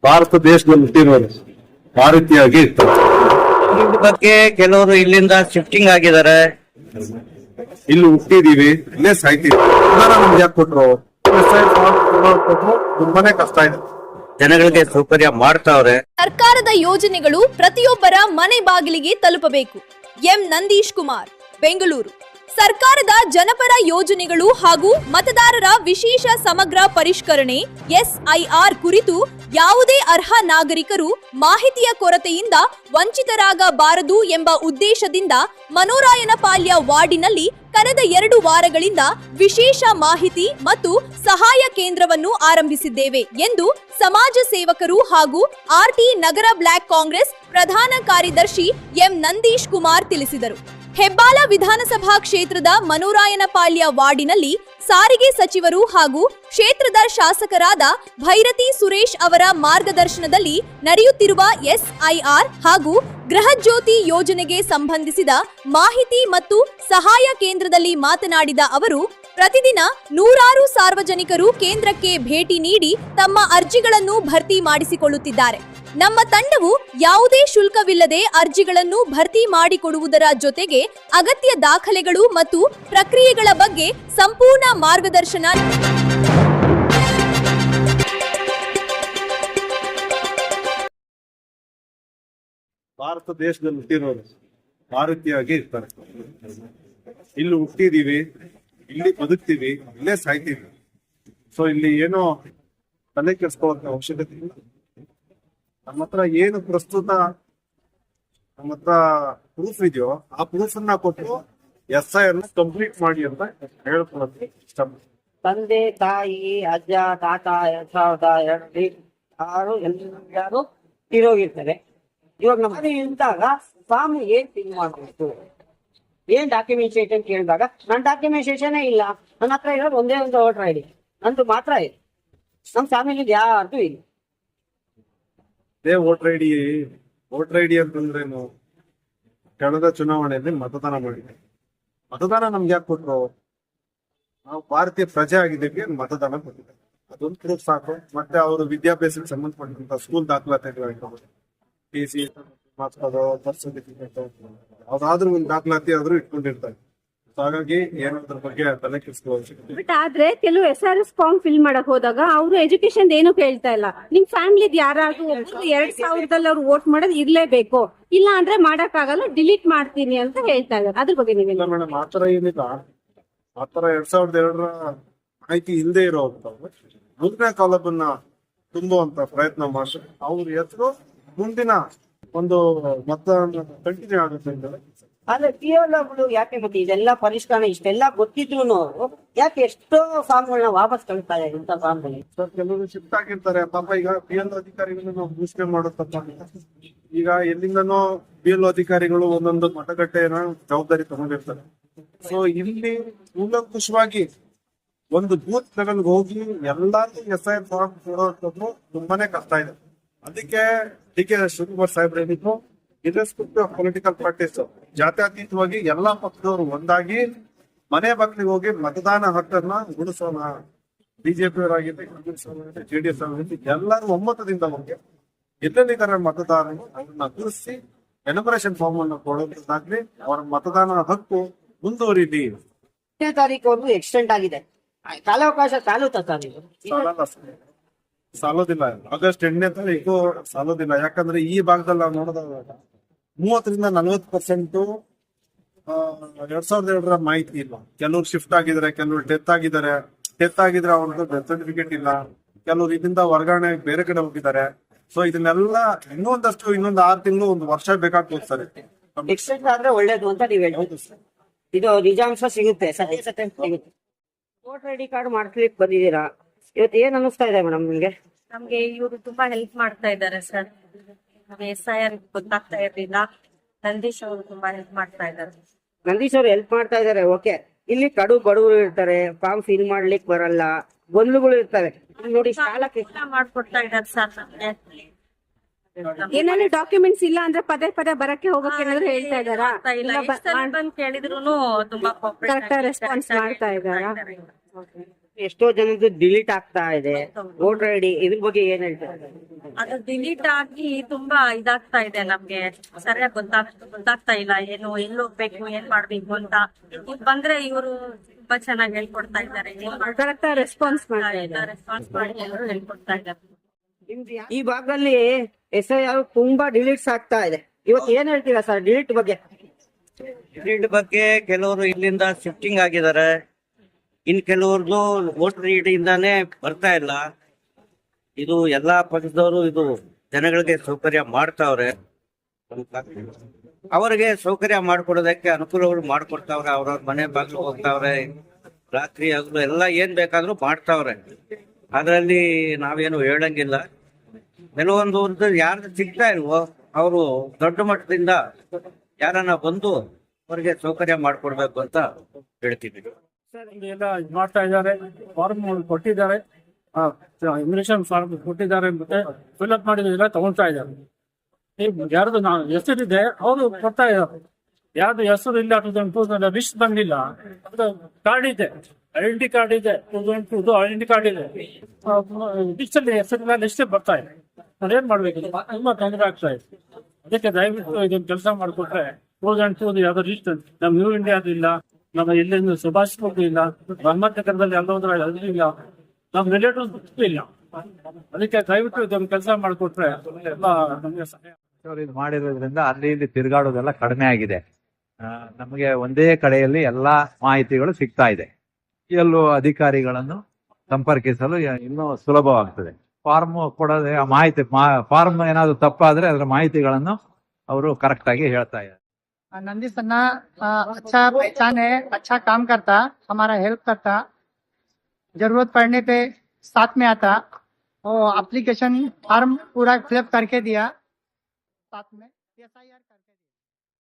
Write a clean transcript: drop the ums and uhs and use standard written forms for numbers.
ಭಾರತ ದೇಶದಲ್ಲಿ ಹುಟ್ಟಿರೋರು ಆ ರೀತಿಯಾಗಿ ಇರ್ತಾರೆ. ಇದ್ರ ಬಗ್ಗೆ ಕೆಲವರು ಇಲ್ಲಿಂದ ಶಿಫ್ಟಿಂಗ್ ಆಗಿದ್ದಾರೆ. ಇಲ್ಲಿ ಹುಟ್ಟಿದೀವಿ, ಇಲ್ಲೇ ಸಾಯ್ತೀವಿ. ನಮ್ಗೆ ಯಾಕೆ ಕೊಟ್ರು? ತುಂಬಾನೇ ಕಷ್ಟ ಇದೆ. ಜನಗಳಿಗೆ ಸೌಕರ್ಯ ಮಾಡ್ತಾವ್ರೆ. ಸರ್ಕಾರದ ಯೋಜನೆಗಳು ಪ್ರತಿಯೊಬ್ಬರ ಮನೆ ಬಾಗಿಲಿಗೆ ತಲುಪಬೇಕು. ಎಂ ನಂದೀಶ್ ಕುಮಾರ್, ಬೆಂಗಳೂರು. ಸರ್ಕಾರದ ಜನಪರ ಯೋಜನೆಗಳು ಹಾಗೂ ಮತದಾರರ ವಿಶೇಷ ಸಮಗ್ರ ಪರಿಷ್ಕರಣೆ ಎಸ್ಐಆರ್ ಕುರಿತು ಯಾವುದೇ ಅರ್ಹ ನಾಗರಿಕರು ಮಾಹಿತಿಯ ಕೊರತೆಯಿಂದ ವಂಚಿತರಾಗಬಾರದು ಎಂಬ ಉದ್ದೇಶದಿಂದ ಮನೋರಾಯನಪಾಳ್ಯ ವಾರ್ಡಿನಲ್ಲಿ ಕಳೆದ 2 ವಾರಗಳಿಂದ ವಿಶೇಷ ಮಾಹಿತಿ ಮತ್ತು ಸಹಾಯ ಕೇಂದ್ರವನ್ನು ಆರಂಭಿಸಿದ್ದೇವೆ ಎಂದು ಸಮಾಜ ಸೇವಕರು ಹಾಗೂ ಆರ್ಟಿ ನಗರ ಬ್ಲಾಕ್ ಕಾಂಗ್ರೆಸ್ ಪ್ರಧಾನ ಕಾರ್ಯದರ್ಶಿ ಎಂ ನಂದೀಶ್ ಕುಮಾರ್ ತಿಳಿಸಿದರು. ಹೆಬ್ಬಾಳ ವಿಧಾನಸಭಾ ಕ್ಷೇತ್ರದ ಮನೋರಾಯನಪಾಳ್ಯ ವಾರ್ಡಿನಲ್ಲಿ ಸಾರಿಗೆ ಸಚಿವರು ಹಾಗೂ ಕ್ಷೇತ್ರದ ಶಾಸಕರಾದ ಭೈರತಿ ಸುರೇಶ್ ಅವರ ಮಾರ್ಗದರ್ಶನದಲ್ಲಿ ನಡೆಯುತ್ತಿರುವ ಎಸ್ಐಆರ್ ಹಾಗೂ ಗೃಹಜ್ಯೋತಿ ಯೋಜನೆಗೆ ಸಂಬಂಧಿಸಿದ ಮಾಹಿತಿ ಮತ್ತು ಸಹಾಯ ಕೇಂದ್ರದಲ್ಲಿ ಮಾತನಾಡಿದ ಅವರು, ಪ್ರತಿದಿನ ನೂರಾರು ಸಾರ್ವಜನಿಕರು ಕೇಂದ್ರಕ್ಕೆ ಭೇಟಿ ನೀಡಿ ತಮ್ಮ ಅರ್ಜಿಗಳನ್ನು ಭರ್ತಿ ಮಾಡಿಸಿಕೊಳ್ಳುತ್ತಿದ್ದಾರೆ. ನಮ್ಮ ತಂಡವು ಯಾವುದೇ ಶುಲ್ಕವಿಲ್ಲದೆ ಅರ್ಜಿಗಳನ್ನು ಭರ್ತಿ ಮಾಡಿಕೊಡುವುದರ ಜೊತೆಗೆ ಅಗತ್ಯ ದಾಖಲೆಗಳು ಮತ್ತು ಪ್ರಕ್ರಿಯೆಗಳ ಬಗ್ಗೆ ಸಂಪೂರ್ಣ ಮಾರ್ಗದರ್ಶನ. ಭಾರತ ದೇಶದಲ್ಲಿ ಹುಟ್ಟಿರೋರು ಆ ರೀತಿಯಾಗಿ ಇರ್ತಾರೆ. ಇಲ್ಲಿ ಹುಟ್ಟಿದೀವಿ, ಇಲ್ಲಿ ಬದುಕ್ತೀವಿ, ಇಲ್ಲೇ ಸಾಯ್ತೀವಿ. ಸೊ ಇಲ್ಲಿ ಏನೋ ತಲೆ ಕೆಡಿಸ್ಕೊಳ್ಳೋ ಅವಶ್ಯಕತೆ ಇಲ್ಲ. ನಮ್ಮ ಹತ್ರ ಏನು ಪ್ರಸ್ತುತ ನಮ್ಮ ಹತ್ರ ಪ್ರೂಫ್ ಇದೆಯೋ ಆ ಪ್ರೂಫ್ ಅನ್ನ ಕೊಟ್ಟು ಎಸ್ಐಆರ್ ಕಂಪ್ಲೀಟ್ ಮಾಡಿ ಅಂತ ಹೇಳ್ಕೊಳಕ್ಕೆ ಇಷ್ಟ. ತಂದೆ ತಾಯಿ ಅಜ್ಜ ತಾತ 2002 ಎಲ್ಲರೂ ತೀರೋಗಿರ್ತಾರೆ. ಇವಾಗ ನಮ್ಮ ಇದ್ದಾಗ ಫಾರ್ಮ್ ಏನ್ ಫಿಲ್ ಮಾಡ್ಬೇಕು, ಏನ್ ಡಾಕ್ಯುಮೆಂಟೇಶನ್ ಕೇಳಿದಾಗ ನನ್ನ ಡಾಕ್ಯುಮೆಂಟೇಶನ್ ಇಲ್ಲ, ನನ್ನ ಹತ್ರ ಇರೋದು ಒಂದೇ ಒಂದು ವೋಟರ್ ಐಡಿ ನಂದು ಮಾತ್ರ ಇದೆ. ನಮ್ಮ ಫ್ಯಾಮಿಲಿ ಯಾರ್ದು ಇಲ್ಲ. ವೋಟರ್ ಐಡಿ ಅಂತಂದ್ರೇನು? ಕಳೆದ ಚುನಾವಣೆಯಲ್ಲಿ ಮತದಾನ ಮಾಡಿದ್ವಿ. ಮತದಾನ ನಮ್ಗೆ ಯಾಕೆ ಕೊಟ್ರು? ನಾವು ಭಾರತೀಯ ಪ್ರಜೆ ಆಗಿದ್ದೀವಿ, ಮತದಾನ ಕೊಟ್ಟಿದ್ದಾರೆ. ಅದೊಂದು ಪ್ರೂಫ್ ಸಾಕು. ಮತ್ತೆ ಅವರು ವಿದ್ಯಾಭ್ಯಾಸಕ್ಕೆ ಸಂಬಂಧಪಟ್ಟಂತ ಸ್ಕೂಲ್ ದಾಖಲಾತಿಗಳು, TC, ಬರ್ತ್ ಸರ್ಟಿಫಿಕೇಟ್, ಯಾವ್ದಾದ್ರು ಒಂದು ದಾಖಲಾತಿ ಆದ್ರೂ ಇಟ್ಕೊಂಡಿರ್ತಾರೆ. ಹಾಗಾಗಿ ಏನಾದ್ರ ಬಗ್ಗೆ ತಲೆ ಕೆಡಿಸ್ಕೊಳ್ಳೋದು. ಬಟ್ ಆದ್ರೆ ಕೆಲವು SRS ಫಾರ್ಮ್ ಫಿಲ್ ಮಾಡಕ್ ಹೋದಾಗ ಅವರು ಎಜುಕೇಶನ್ ಏನು ಕೇಳ್ತಾ ಇಲ್ಲ. ನಿಮ್ ಫ್ಯಾಮಿಲಿದ್ ಯಾರಾದ್ರೂ 2000 ಅವ್ರು ವೋಟ್ ಮಾಡೋದು ಇರ್ಲೇಬೇಕು, ಇಲ್ಲ ಅಂದ್ರೆ ಮಾಡಕ್ ಆಗಲ್ಲ, ಡಿಲೀಟ್ ಮಾಡ್ತೀನಿ ಅಂತ ಹೇಳ್ತಾ ಇದ್ದಾರೆ. ಅದ್ರ ಬಗ್ಗೆ ನೀವೇನು? ಮೇಡಮ್, ಆತರ ಏನಿಲ್ಲ. ಆತರ 2002 ಮಾಹಿತಿ ಇಲ್ಲದೆ ಇರೋವಂಥವ್ರು ಮುಂದಿನ ಕಾಲಬನ್ನ ತುಂಬುವಂತ ಪ್ರಯತ್ನ ಮಾಡಿ ಅವ್ರ ಹೆಸರು ಮುಂದಿನ ಒಂದು ಮತದಾನ ಕಂಟಿನ್ಯೂ ಆಗುತ್ತೆ ಅಂತ. ಆದ್ರೆ PLOಗಳು ಯಾಕೆ ಮತ್ತೆ ಇದೆಲ್ಲ ಪರಿಷ್ಕರಣೆ ಇಷ್ಟೆಲ್ಲ ಗೊತ್ತಿದ್ರು ಯಾಕೆ ಎಷ್ಟೋ ಫಾರ್ಮ್ಗಳನ್ನ ವಾಪಸ್ ಕಳಿಸ್ತಾ ಇದೆ ಇಂಥ ಫಾರ್ಮ್ಗಳು? ಸರ್, ಕೆಲವರು ಶಿಫ್ಟ್ ಆಗಿರ್ತಾರೆ ಪಾಪ. ಈಗ PLO ಅಧಿಕಾರಿಗಳನ್ನ ಮುಷ್ಕರ ಮಾಡೋ ತಪ್ಪಾಗಿಲ್ಲ. ಈಗ ಎಲ್ಲಿಂದನೋ PLO ಅಧಿಕಾರಿಗಳು ಒಂದೊಂದು ಮತಗಟ್ಟೆನ ಜವಾಬ್ದಾರಿ ತಗೊಂಡಿರ್ತಾರೆ. ಸೊ ಇಲ್ಲಿ ಕೂಲಂಕುಷವಾಗಿ ಒಂದು ಬೂತ್ ಲೆವೆಲ್ ಹೋಗಿ ಎಲ್ಲಾರ್ಗೂ SIR ಫಾರ್ಮ್ ಕೊಡೋದು ತುಂಬಾನೇ ಕಷ್ಟ ಇದೆ. ಅದಕ್ಕೆ DK ಶಿವಕುಮಾರ್ ಸಾಹೇಬ್ರು ಏನಿದ್ರು, ಇರ್ರೆಸ್ಪೆಕ್ಟಿವ್ ಆಫ್ ಪೊಲಿಟಿಕಲ್ ಪಾರ್ಟೀಸ್, ಜಾತ್ಯತೀತವಾಗಿ ಎಲ್ಲಾ ಪಕ್ಷದವರು ಒಂದಾಗಿ ಮನೆ ಬಾಗಿಲಿಗೆ ಹೋಗಿ ಮತದಾನ ಹಕ್ಕನ್ನ ಉಳಿಸೋಣ. ಬಿಜೆಪಿ ಅವರಾಗಿರ್ಲಿ, ಕಾಂಗ್ರೆಸ್ ಅವರಾಗಿರ್ಲಿ, JDS ಅವರಾಗಿರ್ಲಿ, ಎಲ್ಲರೂ ಒಮ್ಮತದಿಂದ ಹೋಗಿ ಎಲ್ಲೆಲ್ಲಿದ್ದಾರೆ ಮತದಾರರು ಅದನ್ನ ಗುರುತಿಸಿ ಎನುಮರೇಷನ್ ಫಾರ್ಮ್ ಅನ್ನು ಕೊಡೋದಾಗ್ಲಿ, ಅವರ ಮತದಾನ ಹಕ್ಕು ಮುಂದುವರಿಲಿ. 8ನೇ ತಾರೀಕು ಎಕ್ಸ್ಟೆಂಡ್ ಆಗಿದೆ. ಕಾಲಾವಕಾಶ ಸಾಲೋದಿಲ್ಲ. ಆಗಸ್ಟ್ 8ನೇ ತಾರೀಕು ಸಾಲೋದಿಲ್ಲ. ಯಾಕಂದ್ರೆ ಈ ಭಾಗದಲ್ಲಿ ನಾವು ನೋಡೋದಾಗ 30-40% 2002 ಮಾಹಿತಿ ಇಲ್ಲ. ಕೆಲವ್ರು ಶಿಫ್ಟ್ ಆಗಿದ್ದಾರೆ, ಕೆಲವ್ರು ಡೆತ್ ಆಗಿದ್ರೆ ಅವ್ರದ್ದು ಡೆತ್ ಸರ್ಟಿಫಿಕೇಟ್ ಇಲ್ಲ, ಕೆಲವ್ರು ಇದರಿಂದ ವರ್ಗಾವಣೆ ಬೇರೆ ಕಡೆ ಹೋಗಿದ್ದಾರೆ. ಸೊ ಇದನ್ನೆಲ್ಲ ಇನ್ನೊಂದು 6 ತಿಂಗಳು 1 ವರ್ಷ ಬೇಕಾಗ್ತದೆ ಸರ್. ಎಕ್ಸ್ಟೆಂಡ್ ಆದ್ರೆ ಒಳ್ಳೇದು ಅಂತ ನೀವ್ ಹೇಳ್ಬೋದು. ಇದು ನಿಜಾಂಶ ಸಿಗುತ್ತೆ, ಸತ್ಯ ಸಿಗುತ್ತೆ. ವೋಟರ್ ID ಕಾರ್ಡ್ ಮಾಡ್ಸ್ಲಿಕ್ಕೆ ಬಂದಿದ್ದೀರಾ, ಇವತ್ತು ಏನ್ ಅನಿಸ್ತಾ ಇದೆ ಮೇಡಮ್ ನಿಮ್ಗೆ? ನಮ್ಗೆ ಇವರು ತುಂಬಾ ಹೆಲ್ಪ್ ಮಾಡ್ತಾ ಇದ್ದಾರೆ ಸರ್. ನಮ್ಗೆ SIR ಗೊತ್ತಾಗ್ತಾ ಇರ್ಲಿಲ್ಲ. ನಂದೀಶ್ ಅವರು ತುಂಬಾ ಹೆಲ್ಪ್ ಮಾಡ್ತಾ ಇದ್ದಾರೆ. ನಂದೀಶ್ ಅವರು ಹೆಲ್ಪ್ ಮಾಡ್ತಾ ಇದಾರೆ. ಓಕೆ, ಇಲ್ಲಿ ಕಡು ಬಡವರು ಇರ್ತಾರೆ, ಫಾರ್ಮ್ ಫಿಲ್ ಮಾಡ್ಲಿಕ್ಕೆ ಬರಲ್ಲ, ಗೊಂದಲಗಳು ಇರ್ತವೆ. ನೋಡಿ ಶಾಲಕ್ಕೆ ಮಾಡ್ಕೊಡ್ತಾ ಇದ್ದಾರೆ ಸರ್. ನಮ್ಗೆ ಏನಾದ್ರು ಡಾಕ್ಯುಮೆಂಟ್ಸ್ ಇಲ್ಲ ಅಂದ್ರೆ ಪದೇ ಬರಕ್ಕೆ ಹೋಗಕ್ಕೆ ಏನಾದ್ರು ಹೇಳ್ತಾ ಇದಾರಾ? ಬಂದ್ ಕೇಳಿದ್ರು ತುಂಬಾ ಕರೆಕ್ಟ್ ರೆಸ್ಪಾನ್ಸ್ ಮಾಡ್ತಾ ಇದಾರಾ? ಎಷ್ಟೋ ಜನದ್ದು ಡಿಲೀಟ್ ಆಗ್ತಾ ಇದೆ ವೋಟರ್ ಐಡಿ, ಇದ್ರ ಬಗ್ಗೆ ಏನ್ ಹೇಳ್ತಾರೆ? ಅದು ಡಿಲೀಟ್ ಆಗಿ ತುಂಬಾ ಇದಾಗ್ತಾ ಇದೆ. ನಮ್ಗೆ ಸರಿಯಾಗಿ ಗೊತ್ತಾಗ್ತಾ ಇಲ್ಲ, ಏನು ಎಲ್ಲಿ ಹೋಗ್ಬೇಕು, ಏನ್ ಮಾಡ್ಬೇಕು ಅಂತ. ಈಗ ಬಂದ್ರೆ ಇವರು ತುಂಬಾ ಚೆನ್ನಾಗಿ ಹೇಳ್ಕೊಡ್ತಾ ಇದ್ದಾರೆ, ಕರೆಕ್ಟ್ ರೆಸ್ಪಾನ್ಸ್ ಮಾಡ್ತಾ ಇದ್ದಾರೆ. ರೆಸ್ಪಾನ್ಸ್ ಮಾಡಿ ಎಲ್ಲರೂ ಹೇಳ್ಕೊಡ್ತಾ ಇದ್ದಾರೆ. ಈ ಭಾಗದಲ್ಲಿ SIR ತುಂಬಾ ಡಿಲೀಟ್ಸ್ ಆಗ್ತಾ ಇದೆ. ಇವತ್ತು ಏನ್ ಹೇಳ್ತೀರಾ ಸರ್ ಡಿಲೀಟ್ ಬಗ್ಗೆ? ಡಿಲೀಟ್ ಬಗ್ಗೆ ಕೆಲವರು ಇಲ್ಲಿಂದ ಶಿಫ್ಟಿಂಗ್ ಆಗಿದ್ದಾರೆ, ಇನ್ ಕೆಲವ್ರದ್ದು ವೋಟರ್ ಐಡಿ ಇಂದಾನೇ ಬರ್ತಾ ಇಲ್ಲ. ಇದು ಎಲ್ಲಾ ಪಕ್ಷದವರು ಇದು ಜನಗಳಿಗೆ ಸೌಕರ್ಯ ಮಾಡ್ತಾವ್ರೆ. ಅವರಿಗೆ ಸೌಕರ್ಯ ಮಾಡ್ಕೊಡೋದಕ್ಕೆ ಅನುಕೂಲಗಳು ಮಾಡ್ಕೊಡ್ತಾವ್ರೆ. ಅವ್ರವ್ರ ಮನೆ ಬಾಗಿಲು ಹೋಗ್ತಾವ್ರೆ, ರಾತ್ರಿ ಹಗಲು ಎಲ್ಲ ಏನ್ ಬೇಕಾದ್ರೂ ಮಾಡ್ತಾವ್ರೆ. ಅದರಲ್ಲಿ ನಾವೇನು ಹೇಳಂಗಿಲ್ಲ. ಕೆಲವೊಂದು ಯಾರು ಸಿಗ್ತಾ ಇಲ್ವೋ ಅವರು ದೊಡ್ಡ ಮಟ್ಟದಿಂದ ಯಾರನ್ನ ಬಂದು ಅವರಿಗೆ ಸೌಕರ್ಯ ಮಾಡ್ಕೊಡ್ಬೇಕು ಅಂತ ಹೇಳ್ತೀವಿ. ಎಲ್ಲ ಇದ್ ಮಾಡ್ತಾ ಇದ್ದಾರೆ, ಫಾರ್ಮ್ ಕೊಟ್ಟಿದ್ದಾರೆ, ಇಮಿಗ್ರೇಷನ್ ಫಾರ್ಮ್ ಕೊಟ್ಟಿದ್ದಾರೆ, ಮತ್ತೆ ಫಿಲ್ಅಪ್ ಮಾಡಿದ ತಗೊಳ್ತಾ ಇದ್ದಾರೆ. ಯಾರ್ದು ಹೆಸರಿದೆ ಅವರು ಕೊಡ್ತಾ ಇದ್ದಾರೆ. ಯಾರ್ದು ಹೆಸರು ಇಲ್ಲ 2002 ಲಿಸ್ಟ್ ಬಂದಿಲ್ಲ, ಅದು ಕಾರ್ಡ್ ಇದೆ, ಐಡೆಂಟಿ ಕಾರ್ಡ್ ಇದೆ, 2002 ಐಡೆಂಟಿ ಕಾರ್ಡ್ ಇದೆ, ಲಿಸ್ಟ್ ಅಲ್ಲಿ ಹೆಸರಿಲ್ಲ, ಲಿಸ್ಟ್ ಬರ್ತಾ ಇದೆ. ಅದೇನ್ ಮಾಡ್ಬೇಕು, ತುಂಬಾ ತೊಂದರೆ ಆಗ್ತಾ ಇದೆ. ಅದಕ್ಕೆ ದಯವಿಟ್ಟು ಇದೊಂದು ಕೆಲಸ ಮಾಡಿಕೊಟ್ರೆ 2002 ಯಾವ್ದೋ ಲಿಸ್ಟ್ ನಮ್ ನ್ಯೂ ಇಂಡಿಯಾದ ಇಲ್ಲ, ನಮ್ಮ ಎಲ್ಲಿಂದ ಸುಭಾಷ್ ಬೋರ್ಡ್ ಇಲ್ಲ, ಅಹಮದ್ ನಗರದಲ್ಲಿ ಎಲ್ಲೋದ್ರ ಇಲ್ಲ, ನಮ್ ರಿಲೇಟಿವ್ಸ್ ಇಲ್ಲ. ಅದಕ್ಕೆ ದಯವಿಟ್ಟು ಇದೊಂದು ಕೆಲಸ ಮಾಡಿಕೊಟ್ರೆ ಎಲ್ಲ ನಮ್ಗೆ ಸಹಾಯ. ಇದು ಮಾಡಿರೋದ್ರಿಂದ ಅಲ್ಲಿ ಇಲ್ಲಿ ತಿರುಗಾಡೋದೆಲ್ಲ ಕಡಿಮೆ ಆಗಿದೆ. ನಮಗೆ ಒಂದೇ ಕಡೆಯಲ್ಲಿ ಎಲ್ಲಾ ಮಾಹಿತಿಗಳು ಸಿಗ್ತಾ ಇದೆ. ಎಲ್ಲೂ ಅಧಿಕಾರಿಗಳನ್ನು ಸಂಪರ್ಕಿಸಲು ಇನ್ನೂ ಸುಲಭವಾಗ್ತದೆ. ಫಾರ್ಮ್ ಕೊಡೋದೇ ಆ ಮಾಹಿತಿ, ಫಾರ್ಮ್ ಏನಾದ್ರು ತಪ್ಪಾದ್ರೆ ಅದರ ಮಾಹಿತಿಗಳನ್ನು ಅವರು ಕರೆಕ್ಟ್ ಆಗಿ ಹೇಳ್ತಾ ಇದ್ದಾರೆ. नंदी सन्ना अच्छा पहचान है, अच्छा काम करता, हमारा हेल्प करता, जरूरत पड़ने पे साथ में आता, वो एप्लीकेशन फॉर्म पूरा फिलअप करके दिया, साथ में SIR करके दिया।